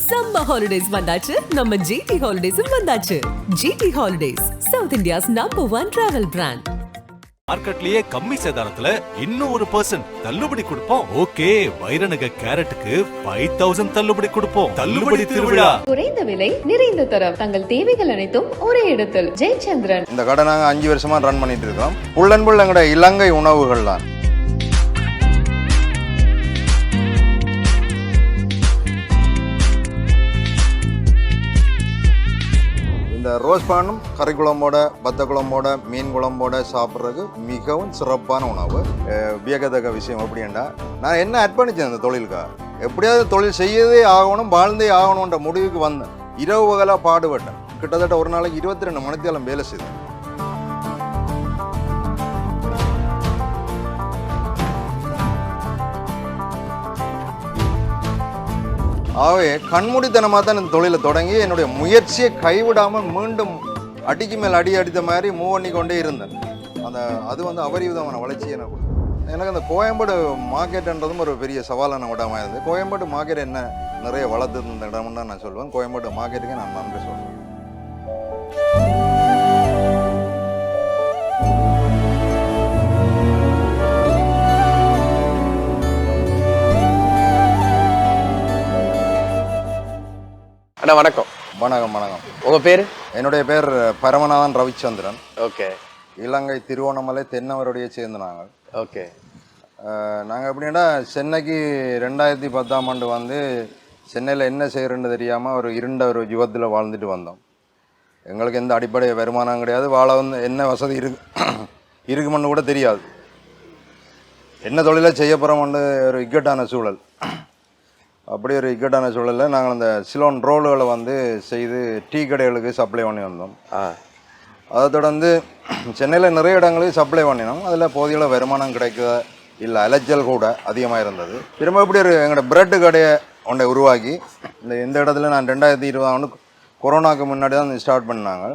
Summer holidays வந்தாச்சு நம்ம GT Holidays வந்தாச்சு. GT Holidays, South India's #1 travel brand. மார்க்கெட்லயே கம்மி சேதாரத்துல இன்னும் 1% தள்ளுபடி கொடுப்போம். ஓகே, வைரநக கேரட்டுக்கு 5000 தள்ளுபடி கொடுப்போம். தள்ளுபடி திருவிழா. குறைந்த விலை நிறைந்த தரம், தங்கள் தேவைகள் அனைத்தும் ஒரே இடத்தில். ஜெயச்சந்திரன். இந்த கடை நாங்க 5 வருஷமா ரன் பண்ணிட்டு இருக்கோம். ஃபுல் அண்ட் ஃபுல் எங்கட இலங்கை உணவுகள் தான். இந்த ரோஸ் பானும் கறி குழம்போட பத்த குழம்போட மீன் குழம்போட சாப்பிட்றதுக்கு மிகவும் சிறப்பான உணவு. வியக்கத்தக்க விஷயம் அப்படின்னா நான் என்ன அர்ப்பணித்தேன் இந்த தொழிலுக்காக. எப்படியாவது தொழில் செய்யவே ஆகணும், வாழ்ந்தே ஆகணுன்ற முடிவுக்கு வந்தேன். இரவு பகலாக பாடுபட்டேன். கிட்டத்தட்ட ஒரு நாளைக்கு 22 மணித்தேலம் வேலை செய்தேன். ஆகவே கண்மூடித்தனமாக தான் இந்த தொழிலை தொடங்கி என்னுடைய முயற்சியை கைவிடாமல் மீண்டும் அடிக்கு மேல் அடி அடித்த மாதிரி மூவ் பண்ணி கொண்டே இருந்தேன். அது அபரிவிதமான வளர்ச்சியை எனக்கு கொடுத்தது. எனக்கு அந்த கோயம்பேடு மார்க்கெட்டுன்றதும் ஒரு பெரிய சவாலான இடமாக இருந்தது. கோயம்பேடு மார்க்கெட் என்ன நிறைய வளர்த்து இந்த இடம்னு தான் நான் சொல்லுவேன். கோயம்பேடு மார்க்கெட்டுக்கு நான் நன்றி சொல்லுவேன். அண்ணா வணக்கம். வணக்கம் வணக்கம். உங்கள் பேர்? என்னுடைய பேர் பரமநாதன் ரவிச்சந்திரன். ஓகே. இலங்கை திருவோணமலை தென்னவருடைய சேர்ந்து நாங்கள். ஓகே. நாங்கள் எப்படின்னா சென்னைக்கு 2010ஆம் ஆண்டு வந்து சென்னையில் என்ன செய்கிறேன்னு தெரியாமல் ஒரு இருண்ட ஒரு யுகத்தில் வாழ்ந்துட்டு வந்தோம். எங்களுக்கு எந்த அடிப்படை வருமானம் கிடையாது. வாழ என்ன வசதி இருக்குமென்னு கூட தெரியாது. என்ன தொழிலை செய்ய போகிறோம்னு ஒரு இக்கட்டான சூழல். அப்படி ஒரு இக்கட்டான சூழலில் நாங்கள் அந்த சிலோன் ரோல்களை செய்து டீ கடைகளுக்கு சப்ளை பண்ணி வந்தோம். அதை தொடர்ந்து சென்னையில் நிறைய இடங்களுக்கு சப்ளை பண்ணினோம். அதில் போதிய வருமானம் கிடைக்க இல்லை, அலைச்சல் கூட அதிகமாக இருந்தது. திரும்ப இப்படி ஒரு எங்களோட பிரெட்டு கடையை ஒன்றை உருவாக்கி இந்த இடத்துல நான் 2020 ஆண்டு கொரோனாவுக்கு முன்னாடி தான் ஸ்டார்ட் பண்ணாங்க.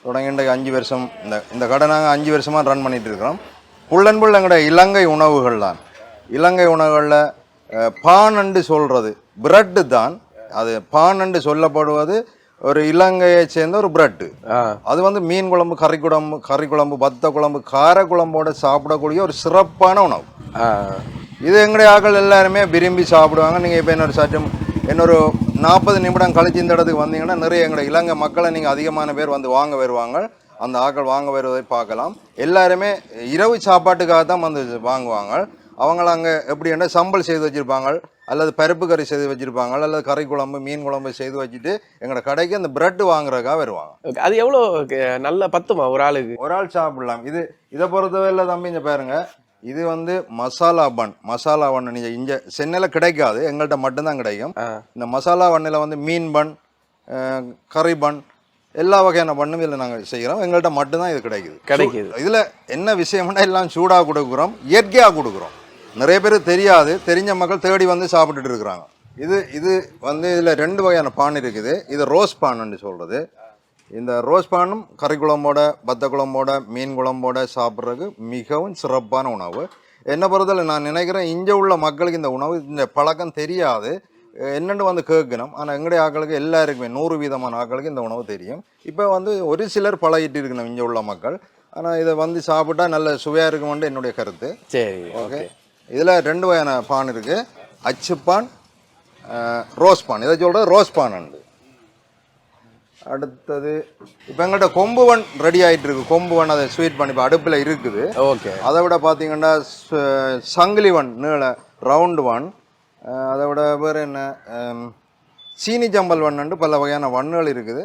தொடங்கிட்டு 5 வருஷம் இந்த கடை நாங்கள் 5 வருஷமாக ரன் பண்ணிகிட்டு இருக்கிறோம். ஃபுல் அண்ட் ஃபுல் எங்களோட இலங்கை உணவுகள் தான். இலங்கை உணவுகளில் பான் என்று சொல்கிறது பிரெட்டு தான். அது பான் என்று சொல்லப்படுவது ஒரு இலங்கையை சேர்ந்த ஒரு பிரெட்டு. அது மீன் குழம்பு, கறி குழம்பு, பத்த குழம்பு, கார குழம்போட சாப்பிடக்கூடிய ஒரு சிறப்பான உணவு. இது எங்களுடைய ஆட்கள் எல்லாருமே விரும்பி சாப்பிடுவாங்க. நீங்கள் இப்போ இன்னொரு 40 நிமிடம் கழிச்சு இந்த இடத்துக்கு வந்தீங்கன்னா நிறைய எங்களுடைய இலங்கை மக்களை நீங்கள் அதிகமான பேர் வாங்க வருவாங்க. அந்த ஆட்கள் வாங்க வருவதை பார்க்கலாம். எல்லாருமே இரவு சாப்பாட்டுக்காக தான் வாங்குவாங்க. அவங்கள அங்கே எப்படி என்ன சம்பல் செய்து வச்சுருப்பாங்க, அல்லது பருப்பு கறி செய்து வச்சுருப்பாங்க, அல்லது கறி குழம்பு மீன் குழம்பு செய்து வச்சுட்டு எங்களோட கடைக்கு அந்த பிரெட் வாங்குறதுக்காக வருவாங்க. அது எவ்வளோ நல்ல பத்துமா ஒரு ஆளுக்கு? ஒரு ஆள் சாப்பிடலாம். இதை பொறுத்தவரையில் தம்பி இங்கே பாருங்க, இது மசாலா பன். நீங்கள் இங்கே சென்னையில் கிடைக்காது, எங்கள்கிட்ட மட்டும்தான் கிடைக்கும். இந்த மசாலா பன்னில் மீன் பன், கறி பன், எல்லா வகையான பண்ணும் இதில் நாங்கள் செய்கிறோம். எங்கள்கிட்ட மட்டும்தான் இது கிடைக்குது. இதில் என்ன விஷயம்னா எல்லாம் சூடாக கொடுக்குறோம், இயற்கையாக கொடுக்குறோம். நிறைய பேர் தெரியாது, தெரிஞ்ச மக்கள் தேடி சாப்பிட்டுட்டு இருக்கிறாங்க. இது இதில் 2 வகையான பான் இருக்குது. இது ரோஸ் பான்னு சொல்கிறது. இந்த ரோஸ் பானும் கறி குழம்போட பத்த குழம்போட மீன் குழம்போட சாப்பிட்றதுக்கு மிகவும் சிறப்பான உணவு. என்னை பொறுத்தவரை நான் நினைக்கிறேன் இங்கே உள்ள மக்களுக்கு இந்த உணவு இந்த பழக்கம் தெரியாது. என்னென்னு கேட்கணும். ஆனால் எங்களுடைய ஆக்களுக்கு எல்லாருக்குமே 100% ஆக்களுக்கு இந்த உணவு தெரியும். இப்போ ஒரு சிலர் பழகிட்டு இருக்கணும் இங்கே உள்ள மக்கள். ஆனால் இதை சாப்பிட்டா நல்ல சுவையாக இருக்குமென்று என்னுடைய கருத்து. சரி, ஓகே. இதில் 2 வகையான பான் இருக்குது. அச்சுப்பான், ரோஸ் பான். இதை சொல்கிறது ரோஸ் பான் உண்டு. அடுத்தது இப்போ எங்கள்கிட்ட கொம்பு வன் ரெடி ஆகிட்டு இருக்கு. கொம்பு வன் அதை ஸ்வீட் பண்ணி இப்போ அடுப்பில் இருக்குது. ஓகே. அதை விட பார்த்தீங்கன்னா சங்கிலி வன், நீள ரவுண்டு வன். அதை விட வேறு என்ன, சீனி ஜம்பல் வண்ணு, பல வகையான வண்ணுகள் இருக்குது.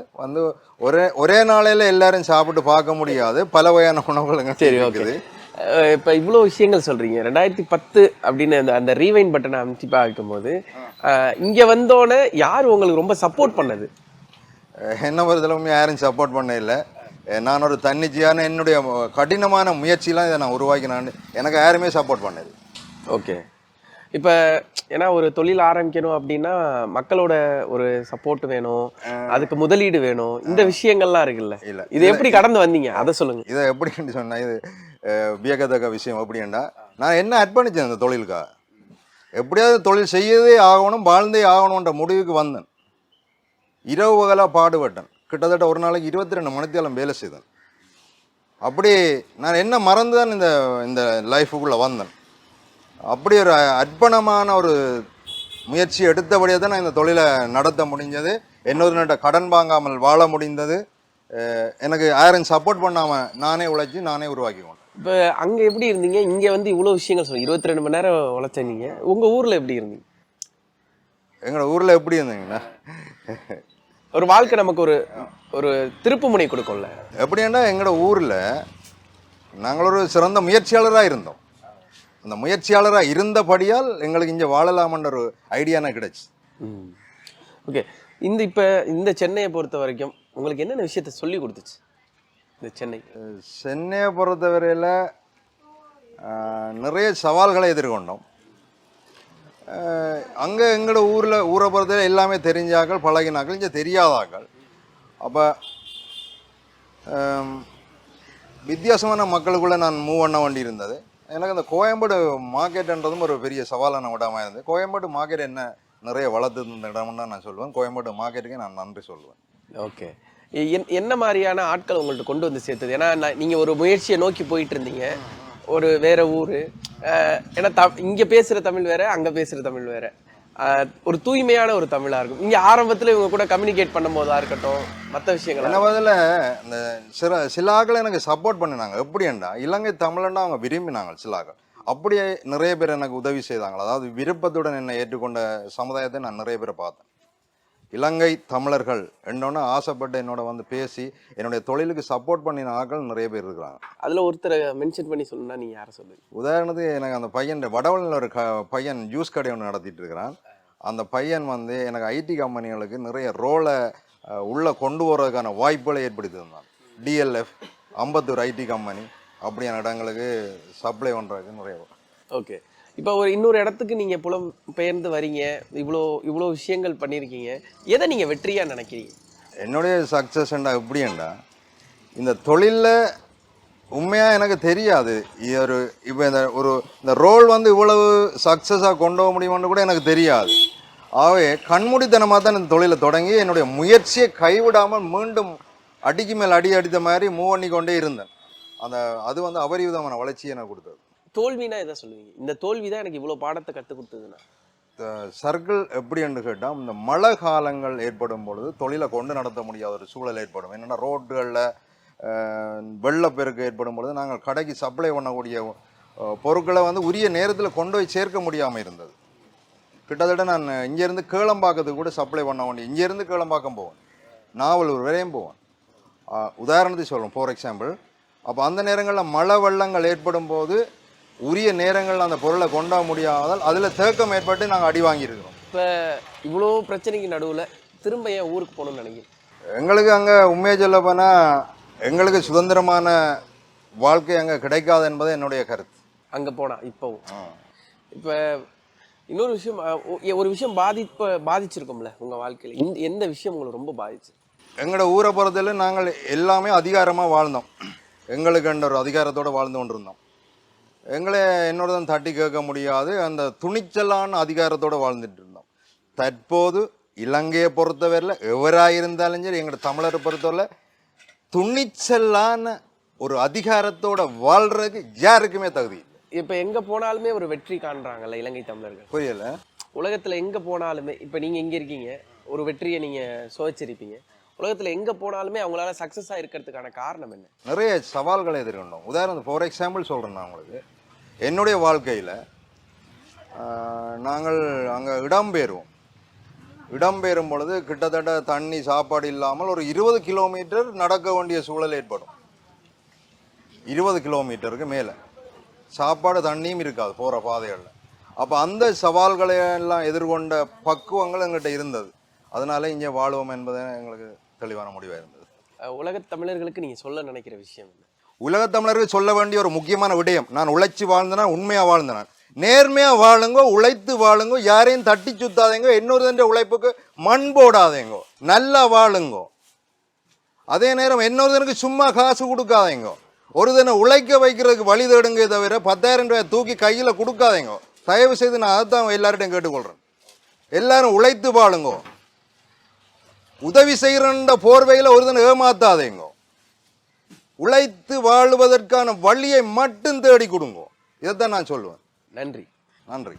ஒரே நாளையில் எல்லாரும் சாப்பிட்டு பார்க்க முடியாது, பல வகையான உணவுகள் இருக்குது. இப்போ இவ்வளோ விஷயங்கள் சொல்கிறீங்க. 2010 அப்படின்னு அந்த ரீவைண்ட் பட்டனை அமைச்சு பார்க்கும் போது இங்கே வந்தோன்னே யார் உங்களுக்கு ரொம்ப சப்போர்ட் பண்ணது? என்ன பொறுத்தளவுமே யாரும் சப்போர்ட் பண்ண இல்லை. நான் ஒரு தன்னிச்சையான என்னுடைய கடினமான முயற்சியெலாம் இதை நான் உருவாக்கினான்னு எனக்கு யாருமே சப்போர்ட் பண்ணது. ஓகே. இப்போ ஏன்னா ஒரு தொழில் ஆரம்பிக்கணும் அப்படின்னா மக்களோட ஒரு சப்போர்ட் வேணும், அதுக்கு முதலீடு வேணும், இந்த விஷயங்கள்லாம் இருக்குல்ல. இல்லை, இது எப்படி கடந்து வந்தீங்க அதை சொல்லுங்க. இதை எப்படின்னு சொன்னால் இது வியக்கத்தக்க விஷயம். எப்படின்னா நான் என்ன அர்ப்பணித்தேன் இந்த தொழிலுக்காக. எப்படியாவது தொழில் செய்யவே ஆகணும், வாழ்ந்தே ஆகணுன்ற முடிவுக்கு வந்தேன். இரவு பகலாக பாடுபட்டேன். கிட்டத்தட்ட ஒரு நாளைக்கு 22 மணித்தேலம் வேலை செய்தேன். அப்படி நான் என்ன மறந்து தான் இந்த லைஃபுக்குள்ளே வந்தேன். அப்படி ஒரு அர்ப்பணமான ஒரு முயற்சி எடுத்தபடியே தான் நான் இந்த தொழிலை நடத்த முடிஞ்சது. இன்னொரு கடன் வாங்காமல் வாழ முடிந்தது. எனக்கு யாரும் சப்போர்ட் பண்ணாமல் நானே உழைச்சி நானே உருவாக்கிக்குவேன். இப்போ அங்கே எப்படி இருந்தீங்க, இங்கே வந்து இவ்வளோ விஷயங்கள் சொல்லுங்க, 22 மணி நேரம் உழைச்சீங்க. உங்கள் ஊரில் எப்படி இருந்தீங்க? எங்களோட ஊரில் எப்படி இருந்தீங்கன்னா, ஒரு வாழ்க்கை நமக்கு ஒரு திருப்பு முனை கொடுக்கும்ல. எப்படின்னா எங்களோட ஊரில் நாங்கள் ஒரு சிறந்த முயற்சியாளராக இருந்தோம். அந்த முயற்சியாளராக இருந்தபடியால் எங்களுக்கு இங்கே வாழலாமன்ற ஒரு ஐடியானா கிடைச்சி. ஓகே, இப்போ இந்த சென்னையை பொறுத்த வரைக்கும் உங்களுக்கு என்னென்ன விஷயத்த சொல்லி கொடுத்துச்சு இந்த சென்னையை பொறுத்தவரையில் நிறைய சவால்களை எதிர்கொண்டோம். அங்கே எங்களோட ஊரை பொறுத்தவரை எல்லாமே தெரிஞ்சாக்கள், பழகினாக்கள், இங்கே தெரியாதாக்கள். அப்போ வித்தியாசமான மக்களுக்குள்ளே நான் மூவ் பண்ண வேண்டி இருந்தது. எனக்கு அந்த கோயம்பேடு மார்க்கெட்டுன்றதும் ஒரு பெரிய சவாலான இடமாக இருந்தது. கோயம்பேடு மார்க்கெட் என்ன நிறைய வளர்த்து இருந்த இடம்னு தான் நான் சொல்லுவேன். கோயம்பேடு மார்க்கெட்டுக்கு நான் நன்றி சொல்லுவேன். ஓகே, என்ன மாதிரியான ஆட்கள் உங்கள்கிட்ட கொண்டு வந்து சேர்த்தது? ஏன்னா நீங்கள் ஒரு முயற்சியை நோக்கி போயிட்டு இருந்தீங்க, ஒரு வேற ஊர். ஏன்னா இங்கே பேசுகிற தமிழ் வேற, அங்கே பேசுகிற தமிழ் வேற. ஒரு தூய்மையான ஒரு தமிழாக இருக்கும். இங்கே ஆரம்பத்தில் இவங்க கூட கம்யூனிகேட் பண்ணும் போதாக இருக்கட்டும், மற்ற விஷயங்கள். என்ன பதில் இந்த சில ஆக்களை எனக்கு சப்போர்ட் பண்ணினாங்க. எப்படின்னா இலங்கை தமிழன்னா அவங்க விரும்பினாங்க சில ஆக்கள். அப்படியே நிறைய பேர் எனக்கு உதவி செய்தாங்க. அதாவது விருப்பத்துடன் என்னை ஏற்றுக்கொண்ட சமுதாயத்தை நான் நிறைய பேரை பார்த்தேன். இலங்கை தமிழர்கள் என்னோட ஆசைப்பட்டு என்னோட வந்து பேசி என்னுடைய தொழிலுக்கு சப்போர்ட் பண்ணின ஆட்கள் நிறைய பேர் இருக்கிறாங்க. அதில் ஒருத்தரை மென்ஷன் பண்ணி சொல்லணும்னா நீங்கள் யாரை சொல்லுங்க? உதாரணத்துக்கு எனக்கு அந்த பையன் வடவழியில் ஒரு பையன் ஜூஸ் கடை ஒன்று நடத்திட்டு இருக்கிறான். அந்த பையன் வந்து எனக்கு ஐடி கம்பெனிகளுக்கு நிறைய ரோலை உள்ளே கொண்டு போகிறதுக்கான வாய்ப்புகளை ஏற்படுத்தி தந்தான். டிஎல்எஃப், அம்பத்தூர் ஐடி கம்பெனி அப்படியான இடங்களுக்கு சப்ளை பண்ணுறதுக்கு நிறைய. ஓகே, இப்போ இன்னொரு இடத்துக்கு நீங்கள் பெயர்ந்து வரீங்க, இவ்வளோ விஷயங்கள் பண்ணியிருக்கீங்க. எதை நீங்கள் வெற்றியாக நினைக்கிறீங்க? என்னுடைய சக்ஸஸ்ண்டா எப்படின்னா, இந்த தொழிலில் உண்மையாக எனக்கு தெரியாது இப்போ இந்த ரோல் வந்து இவ்வளவு சக்ஸஸாக கொண்டு போக முடியும்னு கூட எனக்கு தெரியாது. ஆகவே கண்மூடித்தனமாக தான் இந்த தொழிலை தொடங்கி என்னுடைய முயற்சியை கைவிடாமல் மீண்டும் அடிக்கு மேல் அடித்த மாதிரி மூவ் பண்ணி கொண்டே இருந்தேன். அது வந்து அபரிவிதமான வளர்ச்சியை எனக்கு கொடுத்தது. தோல்வினா எதை சொல்லுவீங்க? இந்த தோல்வி தான் எனக்கு இவ்வளோ பாடத்தை கற்றுக் கொடுத்ததுன்னா சர்க்கிள் எப்படி என்று கேட்டால், இந்த மழை காலங்கள் ஏற்படும் பொழுது தொழிலை கொண்டு நடத்த முடியாத ஒரு சூழல் ஏற்படும். என்னென்னா ரோடுகளில் வெள்ளப்பெருக்கு ஏற்படும் பொழுது நாங்கள் கடைக்கு சப்ளை பண்ணக்கூடிய பொருட்களை வந்து உரிய நேரத்தில் கொண்டு போய் சேர்க்க முடியாமல் இருந்தது. கிட்டத்தட்ட நான் இங்கேருந்து கேளம்பாக்கத்துக்கு கூட சப்ளை பண்ண வேண்டிய, இங்கேருந்து கேளம்பாக்கம் போவேன், நாவலூர் வரையும் போவேன். உதாரணத்துக்கு சொல்லுவோம், ஃபார் எக்ஸாம்பிள். அப்போ அந்த நேரங்களில் மழை வெள்ளங்கள் ஏற்படும் போது உரிய நேரங்களில் அந்த பொருளை கொண்டா முடியாதால் அதில் தேக்கம் ஏற்பட்டு நாங்கள் அடி வாங்கியிருக்கிறோம். இப்போ இவ்வளோ பிரச்சனைக்கு நடுவில் திரும்ப ஏன் ஊருக்கு போகணும்னு நினைக்கிறேன்? எங்களுக்கு அங்கே உண்மையை சொல்ல போனால் எங்களுக்கு சுதந்திரமான வாழ்க்கை அங்கே கிடைக்காது என்பது என்னுடைய கருத்து. அங்கே போனால் இப்போ இன்னொரு விஷயம், ஒரு விஷயம் பாதிச்சிருக்கோம்ல உங்கள் வாழ்க்கையில், எந்த விஷயம் உங்களுக்கு ரொம்ப பாதிச்சு? எங்களோட ஊரை பொறுத்தவரை நாங்கள் எல்லாமே அதிகாரமாக வாழ்ந்தோம். எங்களுக்கு ஒரு அதிகாரத்தோடு வாழ்ந்து கொண்டிருந்தோம். எங்களை என்னோடதான் தட்டி கேட்க முடியாது அந்த துணிச்சலான அதிகாரத்தோடு வாழ்ந்துட்டு இருந்தோம். தற்போது இலங்கையை பொறுத்தவரையில் எவராயிருந்தாலும் சரி, எங்களோட தமிழரை பொறுத்தவரை துணிச்சலான ஒரு அதிகாரத்தோட வாழ்றதுக்கு யாருக்குமே தகுதி. இப்போ எங்கே போனாலுமே ஒரு வெற்றி காண்றாங்கல்ல இலங்கை தமிழர்கள். புரியல? உலகத்தில் எங்கே போனாலுமே, இப்போ நீங்கள் இங்கே இருக்கீங்க, ஒரு வெற்றியை நீங்கள் சுவைச்சிருப்பீங்க. உலகத்தில் எங்கே போனாலுமே அவங்களால சக்ஸஸாக இருக்கிறதுக்கான காரணம் என்ன? நிறைய சவால்களை எதிர்கொண்டோம். உதாரணத்துக்கு ஃபார் எக்ஸாம்பிள் சொல்கிறேன் நான் உங்களுக்கு. என்னுடைய வாழ்க்கையில் நாங்கள் அங்கே இடம்பெறும் பொழுது கிட்டத்தட்ட தண்ணி சாப்பாடு இல்லாமல் ஒரு 20 கிலோமீட்டர் நடக்க வேண்டிய சூழல் ஏற்படும். 20 கிலோமீட்டருக்கு மேலே சாப்பாடு தண்ணியும் இருக்காது போகிற பாதைகளில். அப்போ அந்த சவால்களை எல்லாம் எதிர்கொண்ட பக்குவங்கள் எங்கள்கிட்ட இருந்தது. அதனால இங்கே வாழ்வோம் என்பது எங்களுக்கு தெளிவான முடிவாக இருந்தது. உலகத் தமிழர்களுக்கு நீங்கள் சொல்ல நினைக்கிற விஷயம் என்ன? உலகத் தமிழர்கள் சொல்ல வேண்டிய ஒரு முக்கியமான விடயம், நான் உழைச்சி வாழ்ந்தேன், உண்மையாக வாழ்ந்தேன், நேர்மையாக வாழுங்கோ, உழைத்து வாழுங்கோ, யாரையும் தட்டி சுத்தாதேங்கோ, இன்னொரு உழைப்புக்கு மண் போடாதேங்கோ, நல்லா வாழுங்கோ. அதே நேரம் இன்னொருத்தனுக்கு சும்மா காசு கொடுக்காதேங்கோ. ஒரு தினம் உழைக்க வைக்கிறதுக்கு வழி தேடுங்க தவிர 10,000 ரூபாய் தூக்கி கையில் கொடுக்காதேங்கோ. தயவு செய்து நான் அதைத்தான் எல்லார்ட்டையும் கேட்டுக்கொள்கிறேன். எல்லாரும் உழைத்து வாழுங்கோ. உதவி செய்கிற போர்வையில் ஒருத்தன் ஏமாத்தாதேங்கோ. உழைத்து வாழ்வதற்கான வழியை மட்டும் தேடி கொடுங்க. இதைத்தான் நான் சொல்லுவேன். நன்றி. நன்றி.